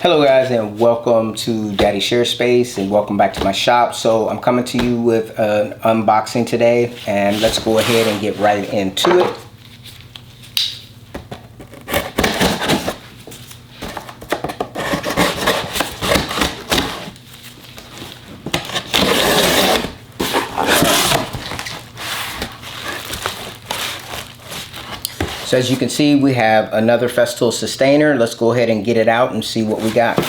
Hello guys, and welcome to Daddy Share Space, and welcome back to my shop. So I'm coming to you with an unboxing today, and let's go ahead and get right into it. So as you can see, we have another Festool sustainer. Let's go ahead and get it out and see what we got.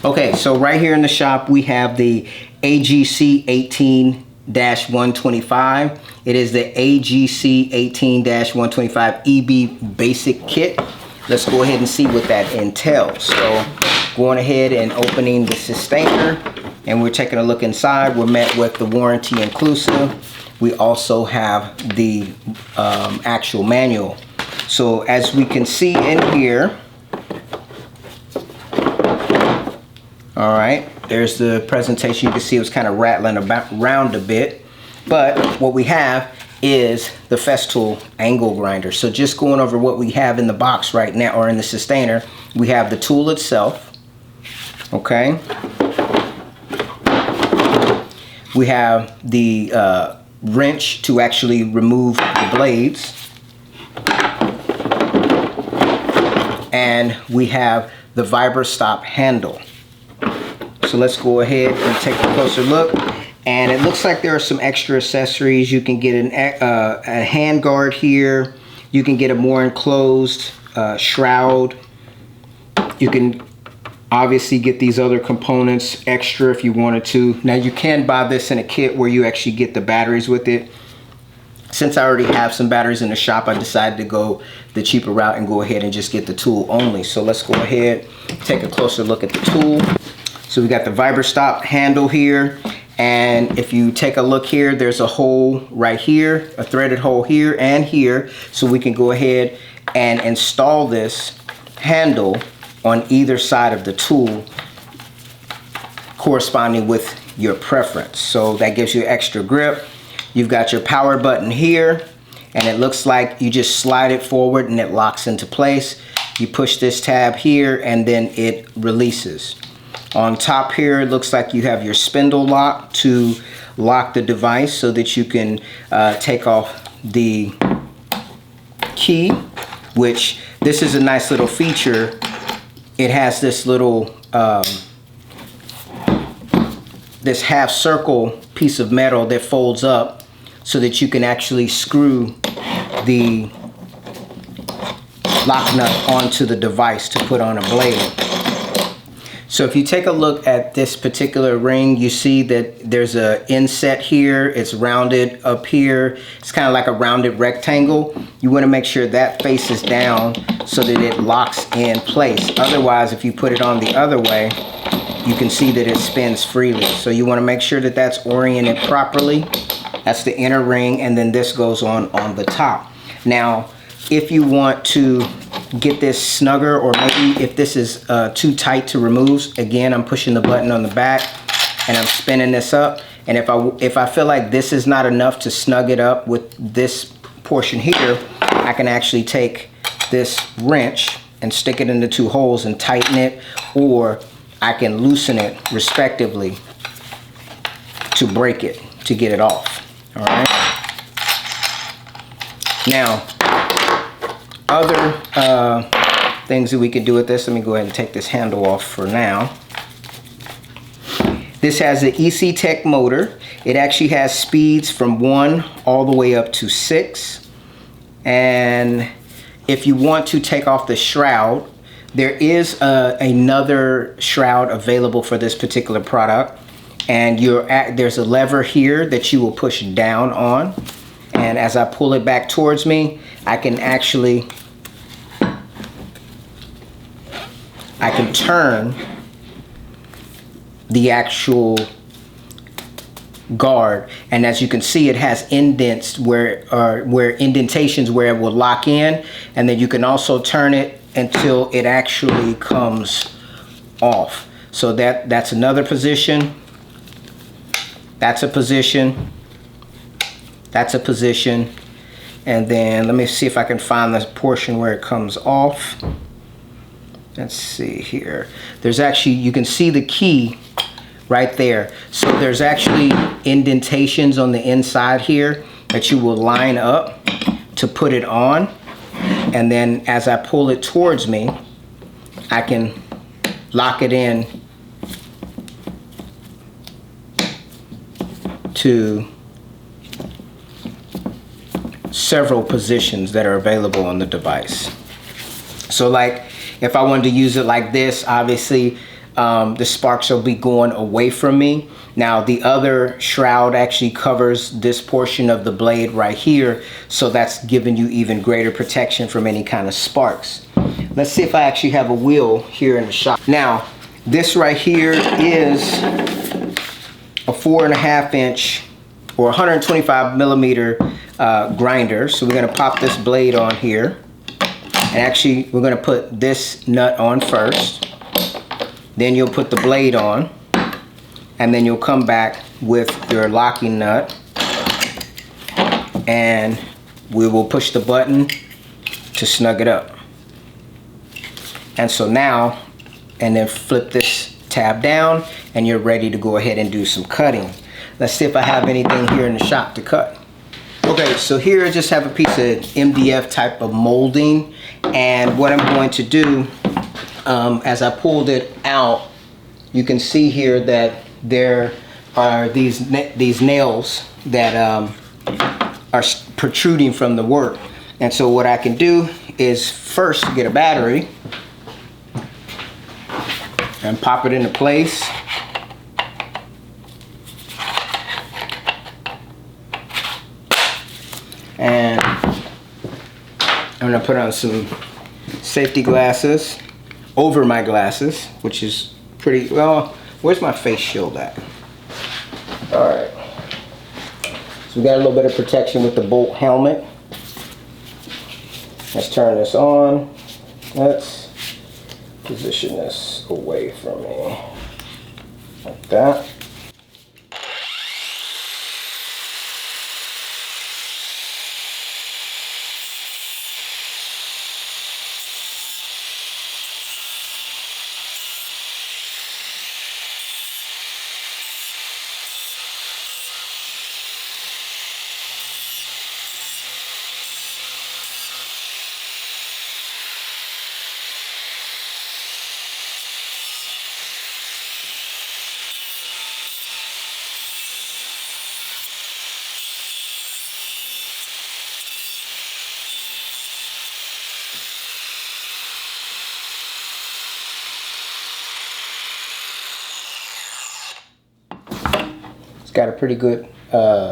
Okay, so right here in the shop, we have the AGC 18-125. It is the AGC 18-125 EB-Basic kit. Let's go ahead and see what that entails. So going ahead and opening the sustainer, and we're taking a look inside. We're met with the warranty inclusive. We also have the actual manual. So as we can see in here, all right, there's the presentation. You can see it was kind of rattling around a bit, but what we have is the Festool angle grinder. So just going over what we have in the box right now, or in the sustainer, we have the tool itself. Okay, we have the wrench to actually remove the blades, and we have the vibra stop handle. So let's go ahead and take a closer look, and it looks like there are some extra accessories. You can get a hand guard here. You can get a more enclosed shroud. You can obviously get these other components extra if you wanted to. Now you can buy this in a kit where you actually get the batteries with it. Since I already have some batteries in the shop, I decided to go the cheaper route and go ahead and just get the tool only. So let's go ahead, take a closer look at the tool. So we got the vibra stop handle here, and if you take a look here, there's a hole right here, a threaded hole here and here, so we can go ahead and install this handle on either side of the tool corresponding with your preference. So that gives you extra grip. You've got your power button here, and it looks like you just slide it forward and it locks into place. You push this tab here and then it releases. On top here, it looks like you have your spindle lock to lock the device so that you can take off the key, which this is a nice little feature. It has this little, this half circle piece of metal that folds up so that you can actually screw the lock nut onto the device to put on a blade. So if you take a look at this particular ring, you see that there's a inset here. It's rounded up here. It's kind of like a rounded rectangle. You want to make sure that faces down so that it locks in place. Otherwise, if you put it on the other way, you can see that it spins freely. So you want to make sure that that's oriented properly. That's the inner ring, and then this goes on the top. Now, if you want to get this snugger, or maybe if this is too tight to remove, again, I'm pushing the button on the back and I'm spinning this up, and if I feel like this is not enough to snug it up with this portion here, I can actually take this wrench and stick it in the two holes and tighten it, or I can loosen it respectively to break it, to get it off. All right, now other things that we could do with this, let me go ahead and take this handle off for now. This has an EC Tech motor. It actually has speeds from 1 all the way up to 6. And if you want to take off the shroud, there is another shroud available for this particular product. And there's a lever here that you will push down on. And as I pull it back towards me, I can actually turn the actual guard, and as you can see, it has indents indentations where it will lock in, and then you can also turn it until it actually comes off. So that's another position. That's a position. That's a position. And then let me see if I can find the portion where it comes off. Let's see here. There's actually, you can see the key right there. So there's actually indentations on the inside here that you will line up to put it on. And then as I pull it towards me, I can lock it in to several positions that are available on the device. So like if I wanted to use it like this, obviously the sparks will be going away from me. Now the other shroud actually covers this portion of the blade right here, so that's giving you even greater protection from any kind of sparks. Let's see if I actually have a wheel here in the shop. Now this right here is a 4.5 inch or 125 millimeter grinder. So we're gonna pop this blade on here. And actually, we're gonna put this nut on first. Then you'll put the blade on. And then you'll come back with your locking nut. And we will push the button to snug it up. And so now, and then flip this tab down, and you're ready to go ahead and do some cutting. Let's see if I have anything here in the shop to cut. Okay, so here I just have a piece of MDF type of molding, and what I'm going to do, as I pulled it out, you can see here that there are these nails that are protruding from the work. And so what I can do is first get a battery and pop it into place. And I'm gonna put on some safety glasses over my glasses, which is pretty, well, where's my face shield at? All right. So we got a little bit of protection with the bolt helmet. Let's turn this on. Let's position this away from me, like that. Got a pretty good, so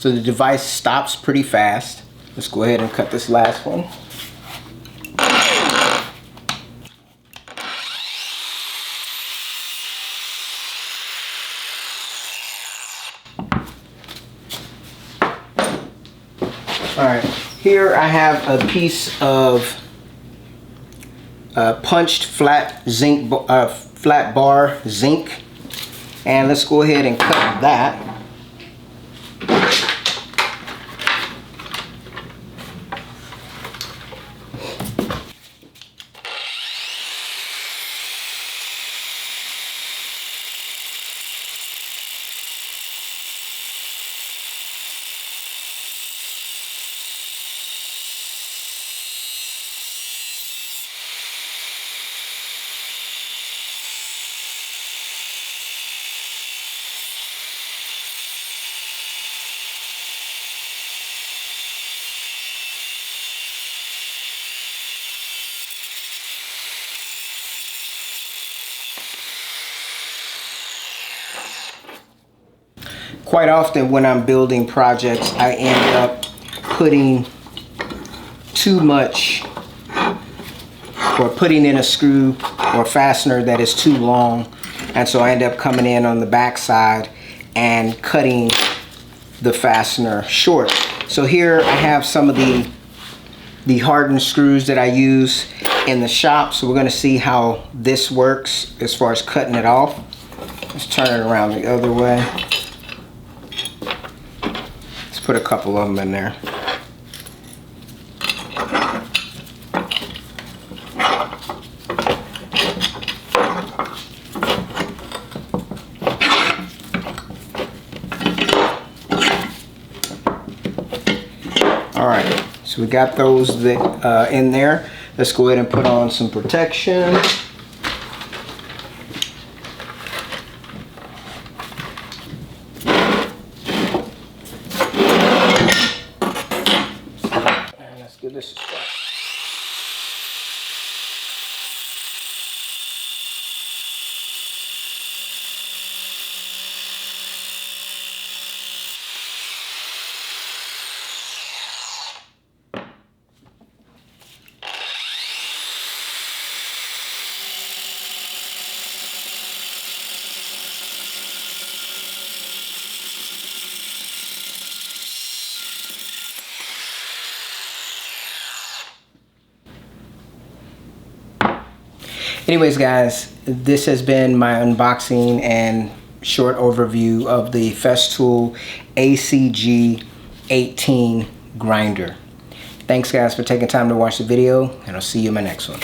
the device stops pretty fast. Let's go ahead and cut this last one. All right, here I have a piece of punched flat zinc, flat bar zinc. And let's go ahead and cut that. Quite often when I'm building projects, I end up putting too much, or putting in a screw or fastener that is too long, and so I end up coming in on the back side and cutting the fastener short. So here I have some of the hardened screws that I use in the shop, so we're going to see how this works as far as cutting it off. Let's turn it around the other way. put a couple of them in there. All right, so we got those in there. Let's go ahead and put on some protection. And let's give this a shot. Anyways, guys, this has been my unboxing and short overview of the Festool ACG 18 grinder. Thanks, guys, for taking time to watch the video, and I'll see you in my next one.